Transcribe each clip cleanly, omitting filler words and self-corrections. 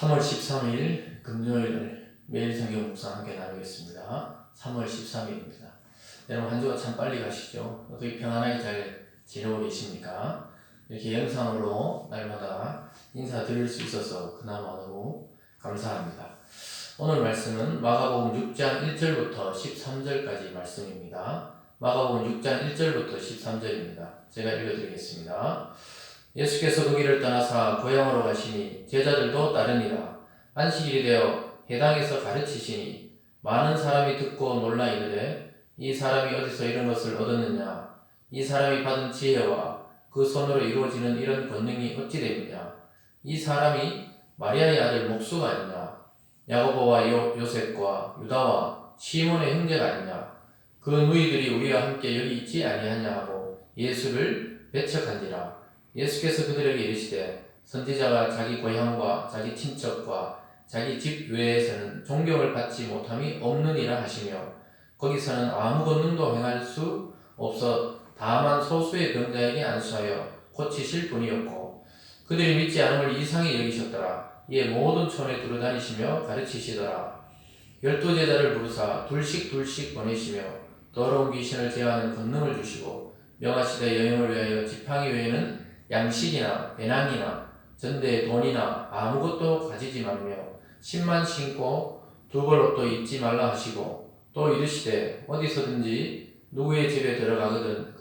3월 13일 금요일 매일 성경 묵상 함께 나누겠습니다. 3월 13일입니다. 여러분 한 주가 참 빨리 가시죠? 어떻게 평안하게 잘 지내고 계십니까? 이렇게 영상으로 날마다 인사드릴 수 있어서 그나마 너무 감사합니다. 오늘 말씀은 마가복음 6장 1절부터 13절까지 말씀입니다. 마가복음 6장 1절부터 13절입니다. 제가 읽어드리겠습니다. 예수께서 그 길을 떠나사 고향으로 가시니 제자들도 따르니라. 안식일이 되어 회당에서 가르치시니 많은 사람이 듣고 놀라 이르되 이 사람이 어디서 이런 것을 얻었느냐? 이 사람이 받은 지혜와 그 손으로 이루어지는 이런 권능이 어찌 되느냐? 이 사람이 마리아의 아들 목수가 아니냐? 야고보와 요셉과 유다와 시몬의 형제가 아니냐? 그 누이들이 우리와 함께 여기 있지 아니하냐 하고 예수를 배척한지라. 예수께서 그들에게 이르시되 선지자가 자기 고향과 자기 친척과 자기 집 외에서는 존경을 받지 못함이 없느니라 하시며 거기서는 아무 권능도 행할 수 없어 다만 소수의 병자에게 안수하여 고치실 뿐이었고 그들이 믿지 않음을 이상히 여기셨더라. 이에 모든 촌에 두루다니시며 가르치시더라. 12제자를 부르사 둘씩 보내시며 더러운 귀신을 제어하는 권능을 주시고 명하시되 여행을 위하여 지팡이 외에는 양식이나 배낭이나 전대에 돈이나 아무것도 가지지 말며 신만 신고 두 벌 옷도 입지 말라 하시고 또 이르시되 어디서든지 누구의 집에 들어가거든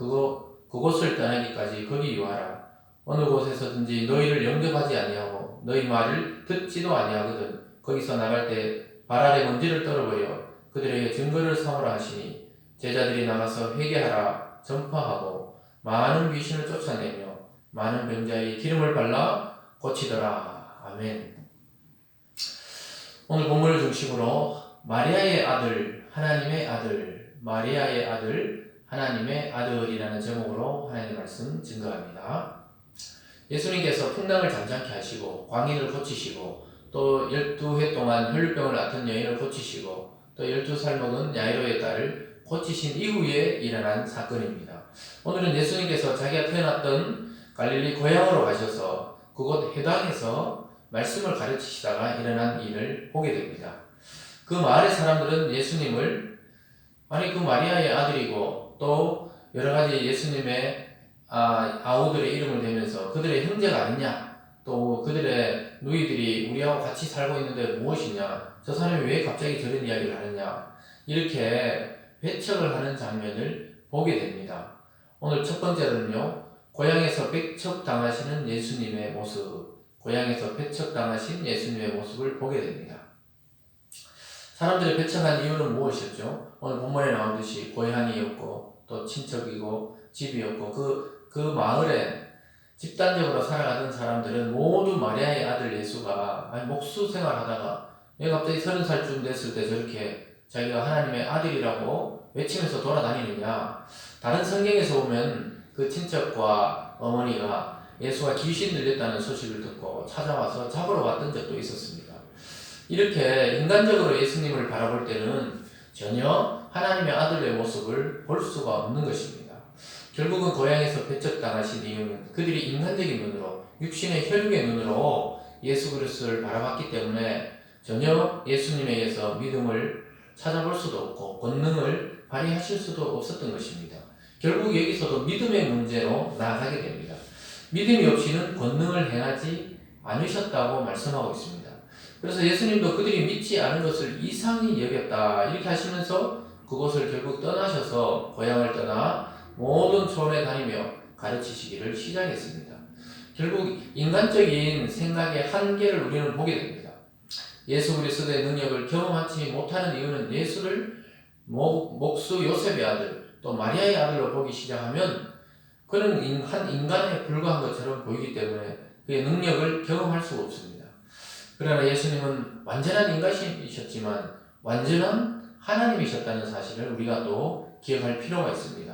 그곳을 떠나기까지 거기 유하라. 어느 곳에서든지 너희를 영접하지 아니하고 너희 말을 듣지도 아니하거든 거기서 나갈 때 발 아래 먼지를 떨어버려 그들에게 증거를 삼으라 하시니 제자들이 나가서 회개하라 전파하고 많은 귀신을 쫓아내며 많은 병자에 기름을 발라 고치더라. 아멘. 오늘 본문을 중심으로 마리아의 아들, 하나님의 아들, 마리아의 아들, 하나님의 아들이라는 제목으로 하나님의 말씀 증거합니다. 예수님께서 풍랑을 잠잠케 하시고 광인을 고치시고 또 12해 동안 혈루병을 앓던 여인을 고치시고 또 12살 먹은 야이로의 딸을 고치신 이후에 일어난 사건입니다. 오늘은 예수님께서 자기가 태어났던 갈릴리 고향으로 가셔서 그곳 회당에서 말씀을 가르치시다가 일어난 일을 보게 됩니다. 그 마을의 사람들은 예수님을 그 마리아의 아들이고 또 여러 가지 예수님의 아우들의 이름을 대면서 그들의 형제가 아니냐, 또 그들의 누이들이 우리하고 같이 살고 있는데 무엇이냐, 저 사람이 왜 갑자기 저런 이야기를 하느냐, 이렇게 배척을 하는 장면을 보게 됩니다. 오늘 첫 번째로는요, 고향에서 배척당하시는 예수님의 모습, 고향에서 배척당하신 예수님의 모습을 보게 됩니다. 사람들이 배척한 이유는 무엇이었죠? 오늘 본문에 나오듯이 고향이었고 또 친척이고 집이었고 그 마을에 집단적으로 살아가던 사람들은 모두 마리아의 아들 예수가 목수 생활하다가 왜 갑자기 30살쯤 됐을 때 저렇게 자기가 하나님의 아들이라고 외치면서 돌아다니느냐. 다른 성경에서 보면 그 친척과 어머니가 예수가 귀신 들렸다는 소식을 듣고 찾아와서 잡으러 왔던 적도 있었습니다. 이렇게 인간적으로 예수님을 바라볼 때는 전혀 하나님의 아들의 모습을 볼 수가 없는 것입니다. 결국은 고향에서 배척당하신 이유는 그들이 인간적인 눈으로, 육신의 혈육의 눈으로 예수 그리스도를 바라봤기 때문에 전혀 예수님에 의해서 믿음을 찾아볼 수도 없고 권능을 발휘하실 수도 없었던 것입니다. 결국 여기서도 믿음의 문제로 나아가게 됩니다. 믿음이 없이는 권능을 행하지 않으셨다고 말씀하고 있습니다. 그래서 예수님도 그들이 믿지 않은 것을 이상히 여겼다 이렇게 하시면서 그곳을 결국 떠나셔서 고향을 떠나 모든 촌에 다니며 가르치시기를 시작했습니다. 결국 인간적인 생각의 한계를 우리는 보게 됩니다. 예수 그리스도의 능력을 경험하지 못하는 이유는 예수를 목수 요셉의 아들 또 마리아의 아들로 보기 시작하면 그는 한 인간에 불과한 것처럼 보이기 때문에 그의 능력을 경험할 수가 없습니다. 그러나 예수님은 완전한 인간이셨지만 완전한 하나님이셨다는 사실을 우리가 또 기억할 필요가 있습니다.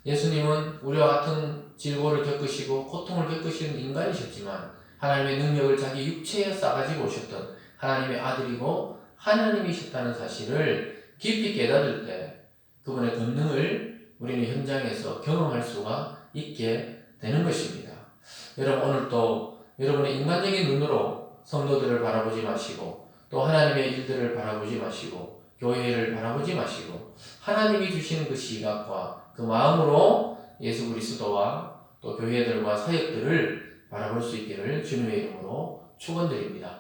예수님은 우리와 같은 질고를 겪으시고 고통을 겪으시는 인간이셨지만 하나님의 능력을 자기 육체에 싸가지고 오셨던 하나님의 아들이고 하나님이셨다는 사실을 깊이 깨달을 때 그분의 권능을 우리는 현장에서 경험할 수가 있게 되는 것입니다. 여러분 오늘도 여러분의 인간적인 눈으로 성도들을 바라보지 마시고 또 하나님의 일들을 바라보지 마시고 교회를 바라보지 마시고 하나님이 주시는 그 시각과 그 마음으로 예수 그리스도와 또 교회들과 사역들을 바라볼 수 있기를 주님의 이름으로 축원드립니다.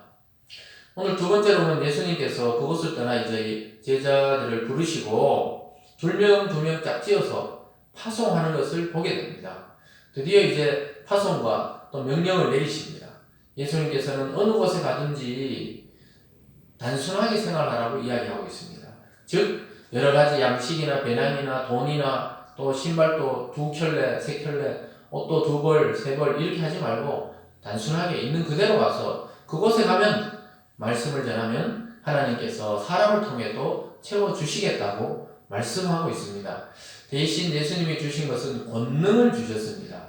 오늘 두 번째로는 예수님께서 그곳을 떠나 이제 제자들을 부르시고 두 명 짝지어서 파송하는 것을 보게 됩니다. 드디어 이제 파송과 또 명령을 내리십니다. 예수님께서는 어느 곳에 가든지 단순하게 생활하라고 이야기하고 있습니다. 즉 여러 가지 양식이나 배낭이나 돈이나 또 신발도 2켤레, 3켤레, 옷도 2벌, 3벌 이렇게 하지 말고 단순하게 있는 그대로 가서 그곳에 가면 말씀을 전하면 하나님께서 사람을 통해도 채워주시겠다고 말씀하고 있습니다. 대신 예수님이 주신 것은 권능을 주셨습니다.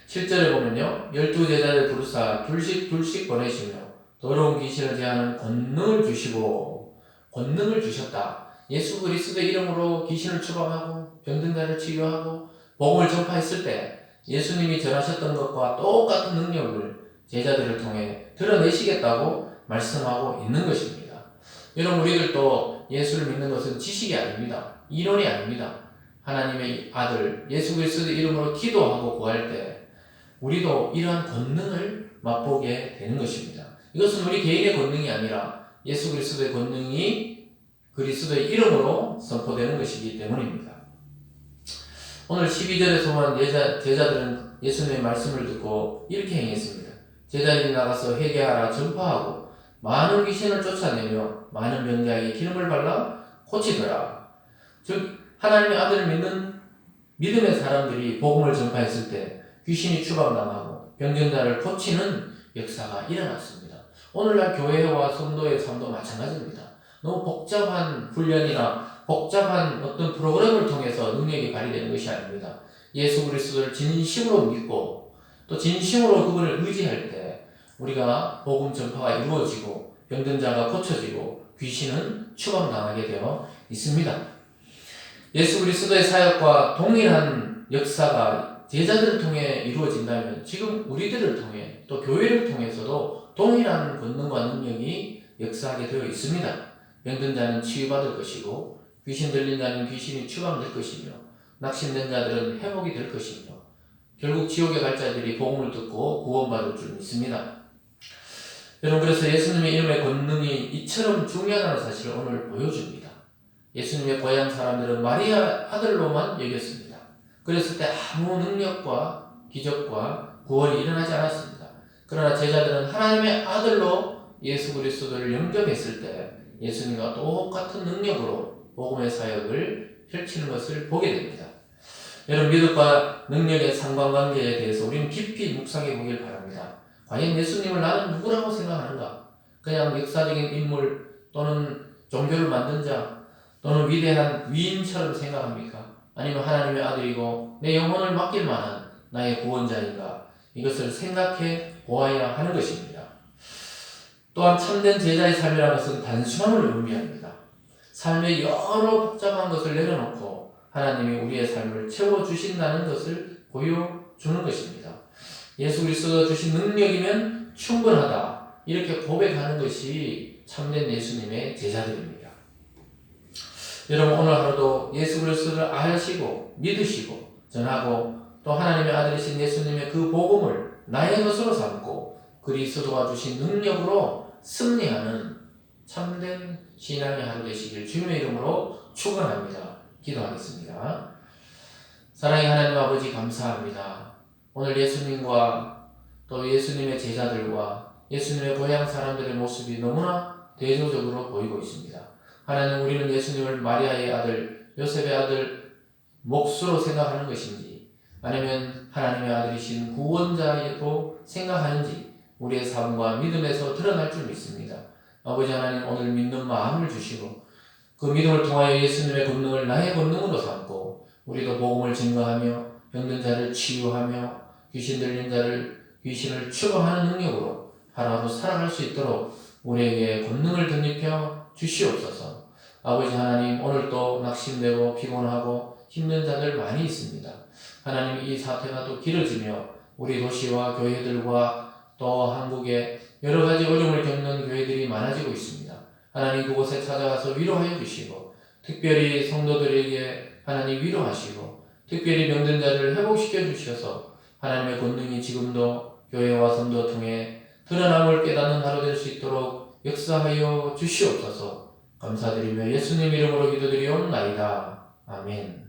7절에 보면요. 12제자를 부르사 둘씩 보내시며 더러운 귀신을 제하는 권능을 주시고 권능을 주셨다. 예수 그리스도의 이름으로 귀신을 추방하고 병든 자를 치유하고 복음을 전파했을 때 예수님이 전하셨던 것과 똑같은 능력을 제자들을 통해 드러내시겠다고 말씀하고 있는 것입니다. 여러분 우리들도 예수를 믿는 것은 지식이 아닙니다. 이론이 아닙니다. 하나님의 아들 예수 그리스도의 이름으로 기도하고 구할 때 우리도 이러한 권능을 맛보게 되는 것입니다. 이것은 우리 개인의 권능이 아니라 예수 그리스도의 권능이 그리스도의 이름으로 선포되는 것이기 때문입니다. 오늘 12절에 보면 제자들은 예수님의 말씀을 듣고 이렇게 행했습니다. 제자들이 나가서 회개하라 전파하고 많은 귀신을 쫓아내며 많은 병자에게 기름을 발라 고치더라. 즉 하나님의 아들을 믿는 믿음의 사람들이 복음을 전파했을 때 귀신이 추방당하고 병든 자를 고치는 역사가 일어났습니다. 오늘날 교회와 성도의 삶도 마찬가지입니다. 너무 복잡한 훈련이나 복잡한 어떤 프로그램을 통해서 능력이 발휘되는 것이 아닙니다. 예수 그리스도를 진심으로 믿고 또 진심으로 그분을 의지할 때 우리가 복음 전파가 이루어지고 병든 자가 고쳐지고 귀신은 추방당하게 되어 있습니다. 예수 그리스도의 사역과 동일한 역사가 제자들을 통해 이루어진다면 지금 우리들을 통해 또 교회를 통해서도 동일한 권능과 능력이 역사하게 되어 있습니다. 병든 자는 치유받을 것이고 귀신 들린 자는 귀신이 추방될 것이며 낙심된 자들은 회복이 될 것이며 결국 지옥에 갈 자들이 복음을 듣고 구원받을 줄 믿습니다. 여러분 그래서 예수님의 이름의 권능이 이처럼 중요하다는 사실을 오늘 보여줍니다. 예수님의 고향 사람들은 마리아 아들로만 여겼습니다. 그랬을 때 아무 능력과 기적과 구원이 일어나지 않았습니다. 그러나 제자들은 하나님의 아들로 예수 그리스도를 영접했을 때 예수님과 똑같은 능력으로 복음의 사역을 펼치는 것을 보게 됩니다. 여러분 믿음과 능력의 상관관계에 대해서 우리는 깊이 묵상해 보길 바랍니다. 과연 예수님을 나는 누구라고 생각하는가? 그냥 역사적인 인물 또는 종교를 만든 자 또는 위대한 위인처럼 생각합니까? 아니면 하나님의 아들이고 내 영혼을 맡길 만한 나의 구원자인가? 이것을 생각해 보아야 하는 것입니다. 또한 참된 제자의 삶이라는 것은 단순함을 의미합니다. 삶의 여러 복잡한 것을 내려놓고 하나님이 우리의 삶을 채워주신다는 것을 보여주는 것입니다. 예수 그리스도가 주신 능력이면 충분하다 이렇게 고백하는 것이 참된 예수님의 제자들입니다. 여러분 오늘 하루도 예수 그리스도를 아시고 믿으시고 전하고 또 하나님의 아들이신 예수님의 그 복음을 나의 것으로 삼고 그리스도가 주신 능력으로 승리하는 참된 신앙의 하루 되시길 주님의 이름으로 축원합니다. 기도하겠습니다. 사랑의 하나님 아버지 감사합니다. 오늘 예수님과 또 예수님의 제자들과 예수님의 고향 사람들의 모습이 너무나 대조적으로 보이고 있습니다. 하나님 우리는 예수님을 마리아의 아들, 요셉의 아들 몫으로 생각하는 것인지 아니면 하나님의 아들이신 구원자로 생각하는지 우리의 삶과 믿음에서 드러날 줄 믿습니다. 아버지 하나님 오늘 믿는 마음을 주시고 그 믿음을 통하여 예수님의 권능을 나의 권능으로 삼고 우리도 복음을 증거하며 병든 자를 치유하며 귀신 들린 자를 귀신을 추방하는 능력으로 하루하루 살아갈 수 있도록 우리에게 권능을 덧입혀 주시옵소서. 아버지 하나님 오늘도 낙심되고 피곤하고 힘든 자들 많이 있습니다. 하나님 이 사태가 또 길어지며 우리 도시와 교회들과 또 한국의 여러 가지 어려움을 겪는 교회들이 많아지고 있습니다. 하나님 그곳에 찾아가서 위로하여 주시고 특별히 성도들에게 하나님 위로하시고 특별히 병든 자를 회복시켜 주셔서 하나님의 권능이 지금도 교회와 성도 통해 드러남을 깨닫는 하루 될 수 있도록 역사하여 주시옵소서. 감사드리며 예수님 이름으로 기도드리옵나이다. 아멘.